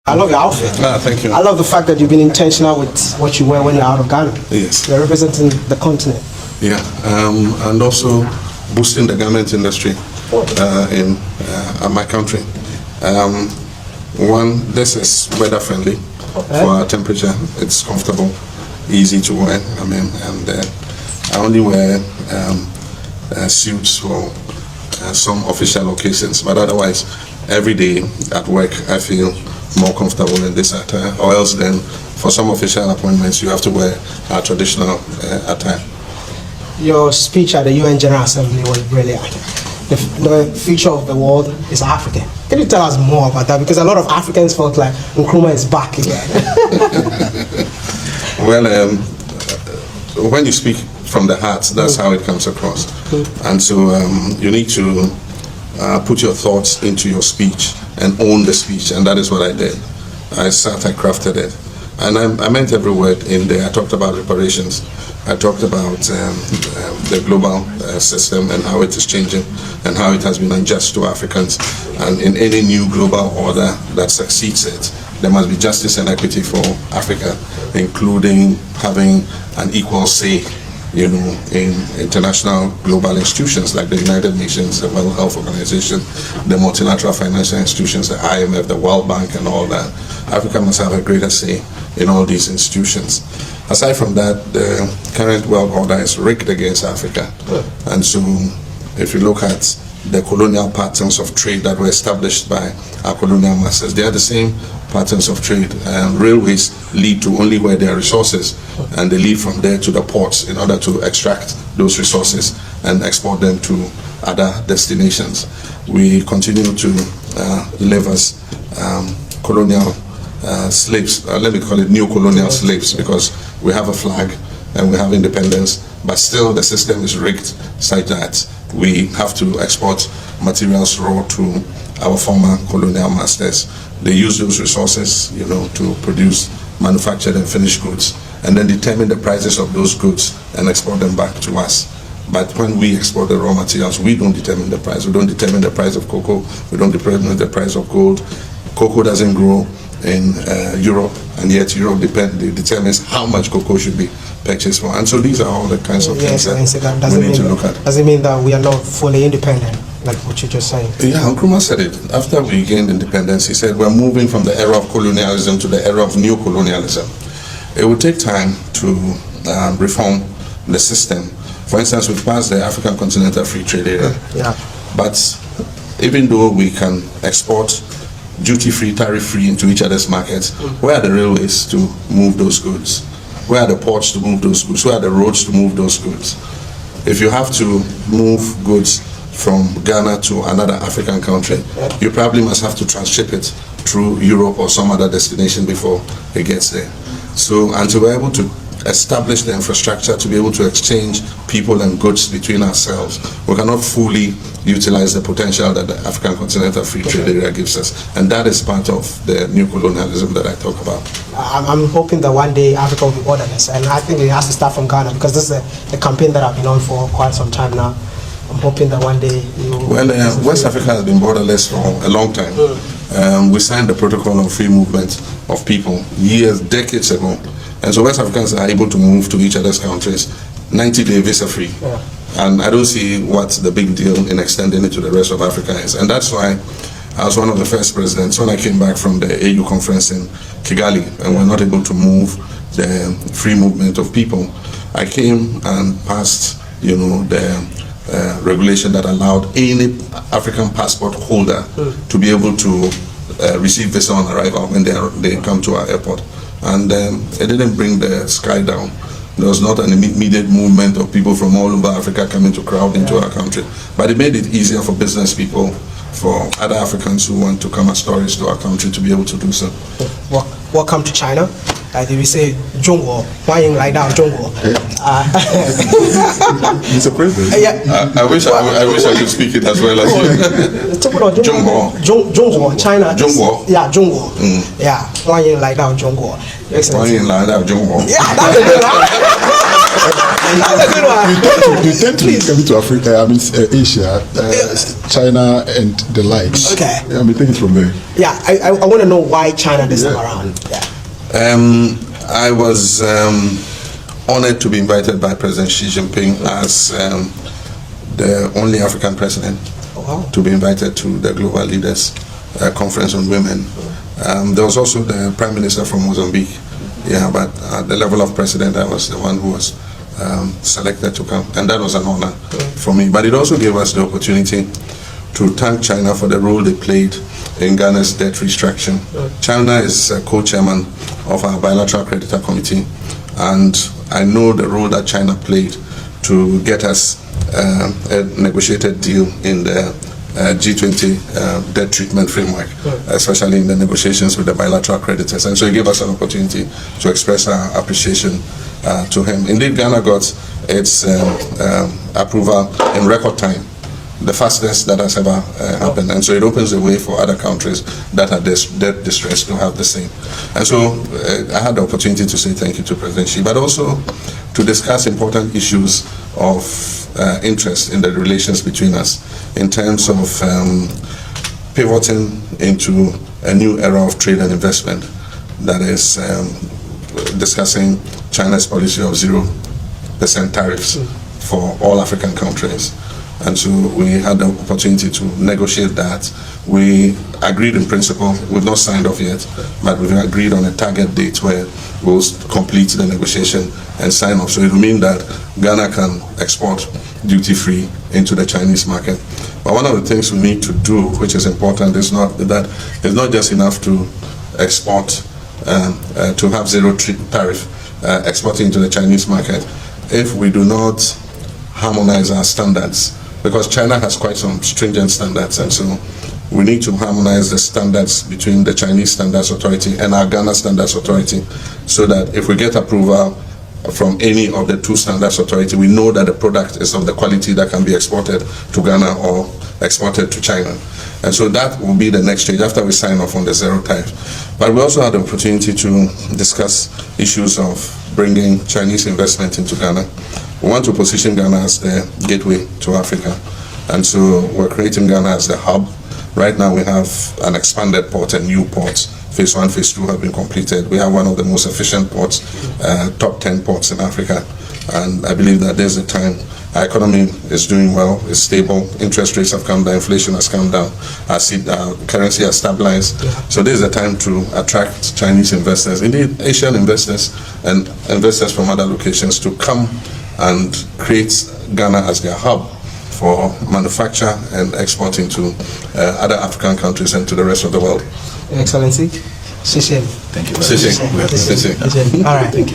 I love your outfit. Thank you. I love the fact that you've been intentional with what you wear when you're out of Ghana. Yes. You're representing the continent. Yeah, and also boosting the garment industry in my country. This is weather friendly for our temperature. It's comfortable, easy to wear. And I only wear suits for some official occasions, but otherwise, every day at work, I feel more comfortable in this attire, or else then for some official appointments you have to wear a traditional attire. Your speech at the UN General Assembly was brilliant. The future of the world is African. Can you tell us more about that? Because a lot of Africans felt like Nkrumah is back again. Well, when you speak from the heart, that's how it comes across. And so you need to put your thoughts into your speech and own the speech, and that is what I did. I crafted it, and I meant every word in there. I talked about reparations, I talked about the global system and how it is changing and how it has been unjust to Africans, and in any new global order that succeeds it, there must be justice and equity for Africa, including having an equal say in international global institutions like the United Nations, the World Health Organization, the multilateral financial institutions, the IMF, the World Bank, and all that. Africa must have a greater say in all these institutions. Aside from that, the current world order is rigged against Africa. And so if you look at the colonial patterns of trade that were established by our colonial masters, they are the same patterns of trade. Railways lead to only where there are resources, and they lead from there to the ports in order to extract those resources and export them to other destinations. We continue to live as colonial slaves. Let me call it new colonial slaves, because we have a flag and we have independence, but still the system is rigged such that we have to export materials raw to our former colonial masters. They use those resources, to produce manufactured and finished goods, and then determine the prices of those goods and export them back to us. But when we export the raw materials, we don't determine the price. We don't determine the price of cocoa. We don't determine the price of gold. Cocoa doesn't grow in Europe, and yet Europe determines how much cocoa should be purchased for. And so these are all the kinds of things that we need to look at. Does it mean that we are not fully independent, like what you're just saying? Yeah, Nkrumah said it. After we gained independence, he said we're moving from the era of colonialism to the era of new colonialism. It will take time to reform the system. For instance, we've passed the African Continental Free Trade Area. Yeah. But even though we can export duty-free, tariff-free into each other's markets, where are the railways to move those goods? Where are the ports to move those goods? Where are the roads to move those goods? If you have to move goods from Ghana to another African country, you probably must have to transship it through Europe or some other destination before it gets there. So until we're able to establish the infrastructure to be able to exchange people and goods between ourselves, we cannot fully utilize the potential that the African Continental Free Trade Area gives us. And that is part of the new colonialism that I talk about. I'm hoping that one day Africa will be borderless, and I think it has to start from Ghana, because this is the campaign that I've been on for quite some time now. I'm hoping that one day West Africa has been borderless for a long time. We signed the protocol on free movement of people decades ago. And so West Africans are able to move to each other's countries 90-day visa free. Yeah. And I don't see what the big deal in extending it to the rest of Africa is. And that's why I was one of the first presidents when I came back from the AU conference in Kigali, and we're not able to move the free movement of people. I came and passed, the regulation that allowed any African passport holder to be able to receive visa on arrival when they come to our airport. And it didn't bring the sky down. There was not an immediate movement of people from all over Africa coming to crowd into our country. But it made it easier for business people, for other Africans who want to come as tourists to our country to be able to do so. Welcome to China. They will say, Zhongguo, Huanying Lai Dao Zhongguo. Mr. President, I wish I could speak it as well as you. Zhongguo, China. Zhongguo. Yeah, Zhongguo. Yeah, Huanying Lai Dao Zhongguo. Huanying Lai Dao Zhongguo. Yeah, that's it. That's a good one. You tend to come to Africa, Asia, China, and the likes. Okay. Take it from there. Yeah, I want to know why China this time around. Yeah. I was honored to be invited by President Xi Jinping as the only African president to be invited to the Global Leaders Conference on Women. There was also the Prime Minister from Mozambique. Yeah, but at the level of president, I was the one who was selected to come, and that was an honor for me. But it also gave us the opportunity to thank China for the role they played in Ghana's debt restructuring. China is a co-chairman of our bilateral creditor committee, and I know the role that China played to get us a negotiated deal in the G20 debt treatment framework, especially in the negotiations with the bilateral creditors. And so it gave us an opportunity to express our appreciation to him. Indeed, Ghana got its approval in record time, the fastest that has ever happened. And so it opens the way for other countries that are debt distressed to have the same. And so I had the opportunity to say thank you to President Xi, but also to discuss important issues of interest in the relations between us in terms of pivoting into a new era of trade and investment that is discussing China's policy of 0% tariffs for all African countries. And so we had the opportunity to negotiate that. We agreed in principle. We've not signed off yet, but we've agreed on a target date where we'll complete the negotiation and sign off. So it will mean that Ghana can export duty-free into the Chinese market. But one of the things we need to do, which is important, is not that it's not just enough to export, to have zero tariff exporting to the Chinese market. If we do not harmonize our standards, because China has quite some stringent standards, and so we need to harmonize the standards between the Chinese Standards Authority and our Ghana Standards Authority, so that if we get approval from any of the two standards authority, we know that the product is of the quality that can be exported to Ghana or exported to China. And so that will be the next stage after we sign off on the zero tariff. But we also had the opportunity to discuss issues of bringing Chinese investment into Ghana. We want to position Ghana as the gateway to Africa. And so we're creating Ghana as the hub. Right now we have an expanded port and new ports. Phase 1, Phase 2 have been completed. We have one of the most efficient ports, top 10 ports in Africa. And I believe that there's a time our economy is doing well, it's stable, interest rates have come down, inflation has come down, our currency has stabilized. So there's a time to attract Chinese investors, indeed Asian investors and investors from other locations to come and create Ghana as their hub for manufacture and exporting to other African countries and to the rest of the world. Excellency. Thank you. All right. Thank you.